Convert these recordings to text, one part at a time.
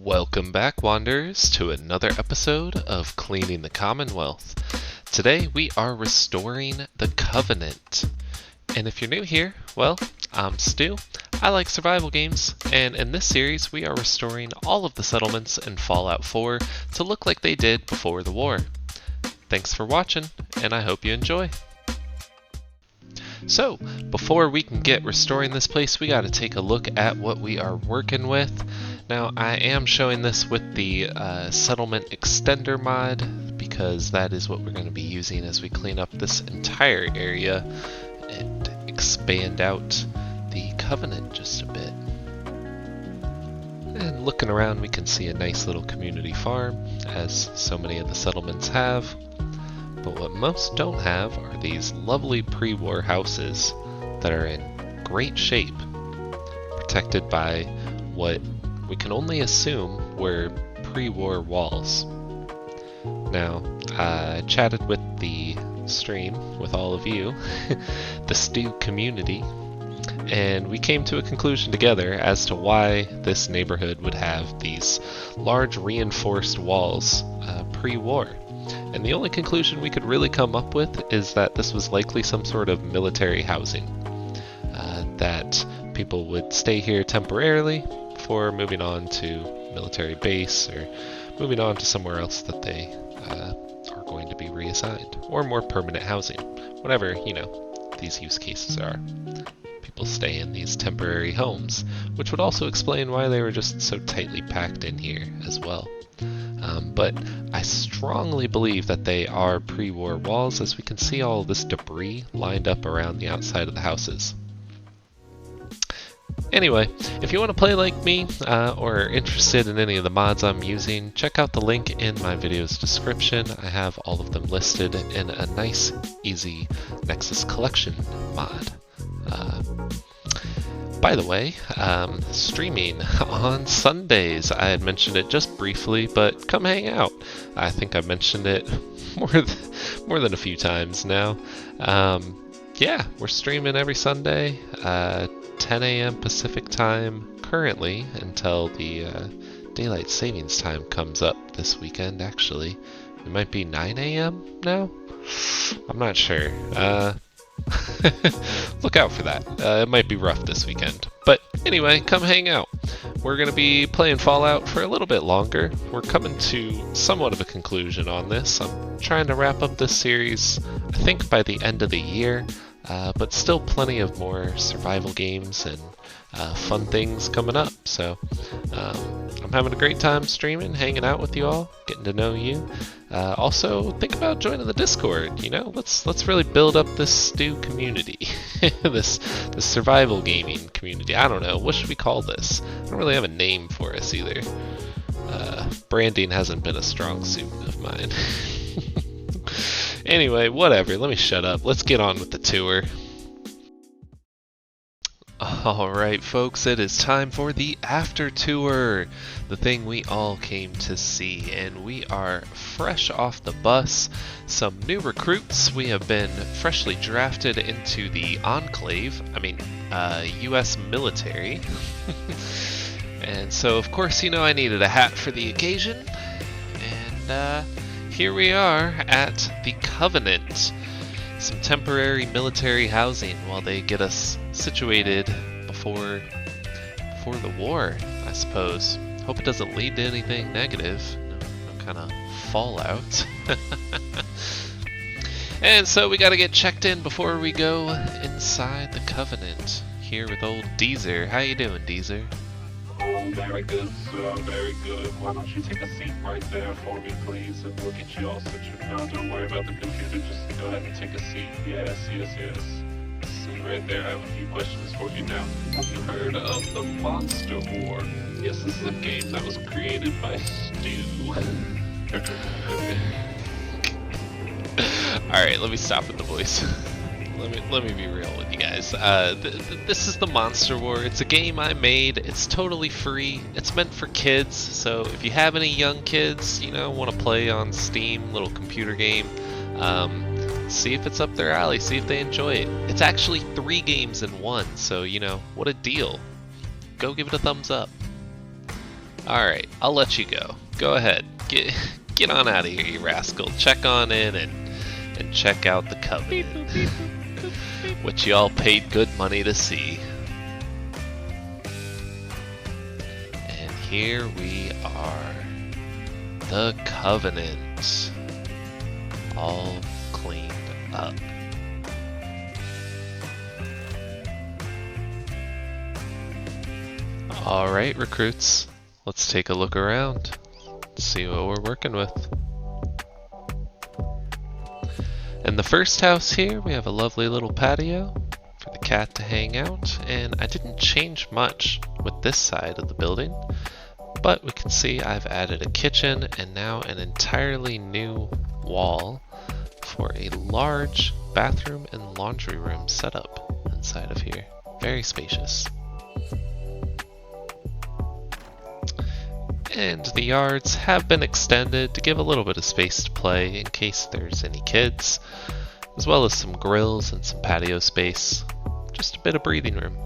Welcome back, Wanderers, to another episode of Cleaning the Commonwealth. Today we are restoring the Covenant. And if you're new here, well, I'm Stu. I like survival games, and in this series we are restoring all of the settlements in Fallout 4 to look like they did before the war. Thanks for watching, and I hope you enjoy. So, before we can get restoring this place, we gotta take a look at what we are working with. Now, I am showing this with the Settlement Extender mod, because that is what we're going to be using as we clean up this entire area and expand out the Covenant just a bit. And looking around, we can see a nice little community farm, as so many of the settlements have. But what most don't have are these lovely pre-war houses that are in great shape, protected by what we can only assume were pre-war walls. Now, I chatted with the stream, with all of you, the Stu community, and we came to a conclusion together as to why this neighborhood would have these large reinforced walls pre-war. And the only conclusion we could really come up with is that this was likely some sort of military housing, that people would stay here temporarily before moving on to military base or moving on to somewhere else that they are going to be reassigned, or more permanent housing, whatever, these use cases are. People stay in these temporary homes, which would also explain why they were just so tightly packed in here as well. But I strongly believe that they are pre-war walls, as we can see all of this debris lined up around the outside of the houses. Anyway, if you want to play like me, or are interested in any of the mods I'm using, check out the link in my video's description. I have all of them listed in a nice, easy Nexus collection mod. By the way, streaming on Sundays. I had mentioned it just briefly, but come hang out. I think I've mentioned it more than a few times now. Yeah, we're streaming every Sunday, 10 a.m. Pacific time currently, until the daylight savings time comes up this weekend, actually. It might be 9 a.m. now? I'm not sure. Look out for that. It might be rough this weekend. But anyway, come hang out. We're going to be playing Fallout for a little bit longer. We're coming to somewhat of a conclusion on this. I'm trying to wrap up this series, I think, by the end of the year. But still plenty of more survival games and fun things coming up. So I'm having a great time streaming, hanging out with you all, getting to know you. Also, think about joining the Discord. Let's really build up this Stu community, this survival gaming community. I don't know, what should we call this? I don't really have a name for us either. Branding hasn't been a strong suit of mine. Anyway, whatever, let me shut up. Let's get on with the tour. Alright folks, it is time for the after tour, the thing we all came to see, and we are fresh off the bus. Some new recruits. We have been freshly drafted into the Enclave, US military. And so of course, I needed a hat for the occasion, and here we are at the Covenant. Some temporary military housing while they get us situated before the war, I suppose. Hope it doesn't lead to anything negative. No kind of fallout. And so we gotta get checked in before we go inside the Covenant. Here with old Deezer. How you doing, Deezer? Oh, very good, sir, very good. Why don't you take a seat right there for me, please, and we'll get you all situated. No, don't worry about the computer, just go ahead and take a seat. Yes. Sit right there, I have a few questions for you now. Have you heard of the Monster War? Yes, this is a game that was created by Stu. Alright, let me stop with the voice. Let me be real with you guys. This is the Monster War. It's a game I made. It's totally free. It's meant for kids. So if you have any young kids, want to play on Steam, little computer game, see if it's up their alley. See if they enjoy it. It's actually 3 games in one. So what a deal. Go give it a thumbs up. Alright, I'll let you go. Go ahead. Get on out of here, you rascal. Check on in and check out the Covenant. Which y'all paid good money to see. And here we are. The Covenant. All cleaned up. Alright, recruits. Let's take a look around. See what we're working with. In the first house here, we have a lovely little patio for the cat to hang out, and I didn't change much with this side of the building, but we can see I've added a kitchen and now an entirely new wall for a large bathroom and laundry room setup inside of here. Very spacious. And the yards have been extended to give a little bit of space to play in case there's any kids, as well as some grills and some patio space. Just a bit of breathing room.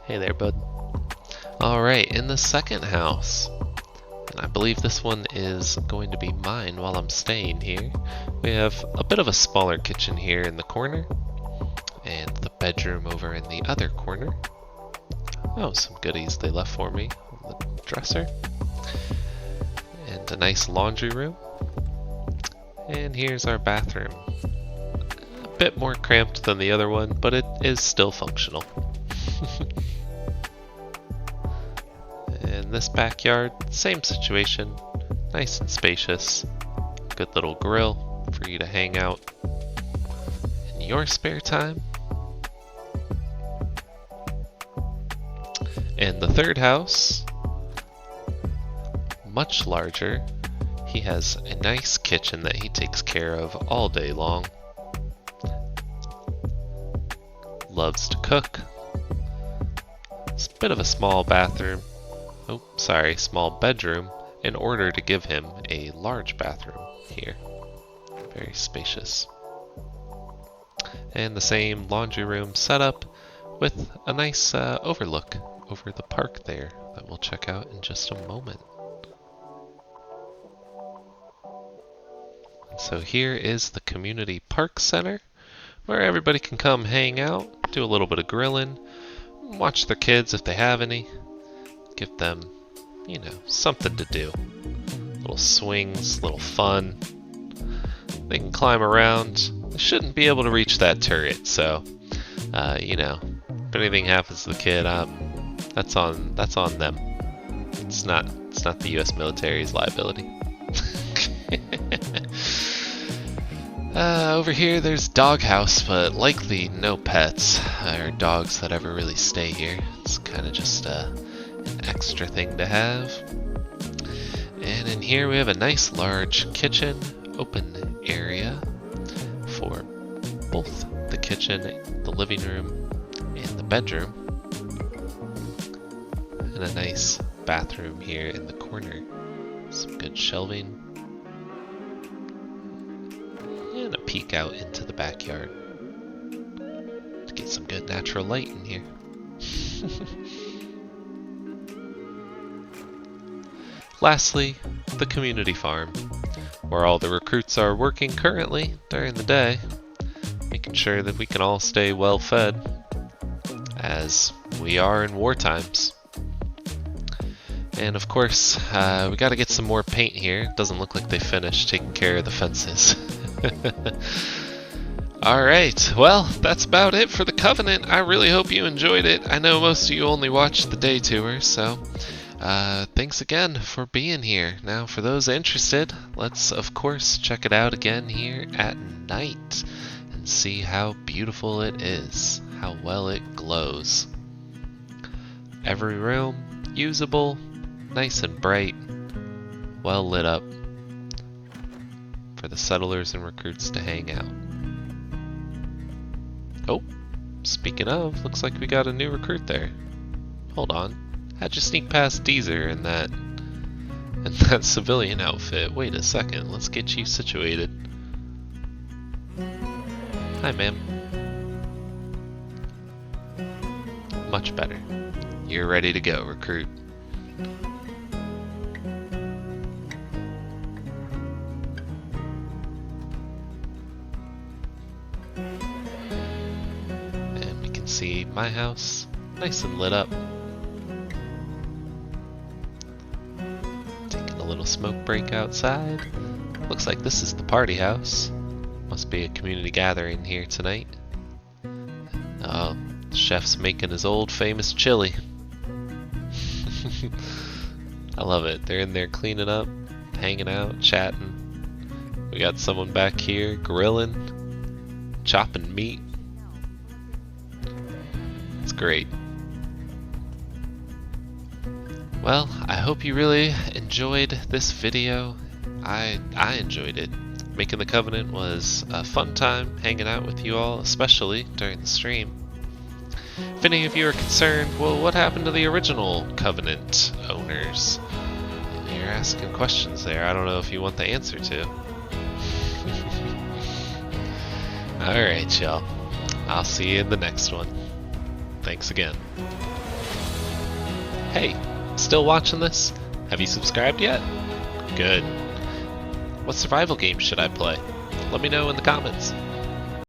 Hey there, bud. Alright, in the second house, and I believe this one is going to be mine while I'm staying here, we have a bit of a smaller kitchen here in the corner, and the bedroom over in the other corner. Oh, some goodies they left for me on the dresser. And a nice laundry room. And here's our bathroom. A bit more cramped than the other one, but it is still functional. And this backyard, same situation. Nice and spacious. Good little grill for you to hang out in your spare time. And the third house, much larger. He has a nice kitchen that he takes care of all day long. Loves to cook. It's a bit of a small bathroom. Oh, sorry, small bedroom in order to give him a large bathroom here. Very spacious. And the same laundry room setup with a nice overlook over the park there that we'll check out in just a moment. So here is the community park center where everybody can come hang out, do a little bit of grilling, watch their kids if they have any, give them, you know, something to do. Little swings, little fun. They can climb around. They shouldn't be able to reach that turret, so you know, if anything happens to the kid, that's on them. It's not the U.S. military's liability. Over here there's doghouse, but likely no pets or dogs that ever really stay here. It's kind of just an extra thing to have. And in here we have a nice large kitchen, open area for both the kitchen, the living room, and the bedroom. And a nice bathroom here in the corner. Some good shelving. And a peek out into the backyard to get some good natural light in here. Lastly, the community farm, where all the recruits are working currently during the day, making sure that we can all stay well fed, as we are in war times. And of course, we gotta get some more paint here. It doesn't look like they finished taking care of the fences. Alright, well, that's about it for the Covenant. I really hope you enjoyed it. I know most of you only watched the day tour, so thanks again for being here. Now, for those interested, let's of course check it out again here at night and see how beautiful it is, how well it glows. Every room usable, nice and bright, well lit up for the settlers and recruits to hang out. Oh, speaking of, looks like we got a new recruit there. Hold on, how'd you sneak past Deezer in that civilian outfit? Wait a second, let's get you situated. Hi, ma'am. Much better. You're ready to go, recruit. And we can see my house, nice and lit up. Taking a little smoke break outside. Looks like this is the party house. Must be a community gathering here tonight. The chef's making his old famous chili. I love it. They're in there cleaning up, hanging out, chatting. We got someone back here grilling, chopping meat. It's great. Well, I hope you really enjoyed this video. I enjoyed it. Making the Covenant was a fun time hanging out with you all, especially during the stream. If any of you are concerned, well, what happened to the original Covenant owners? You're asking questions there. I don't know if you want the answer to. Alright, y'all. I'll see you in the next one. Thanks again. Hey, still watching this? Have you subscribed yet? Good. What survival game should I play? Let me know in the comments.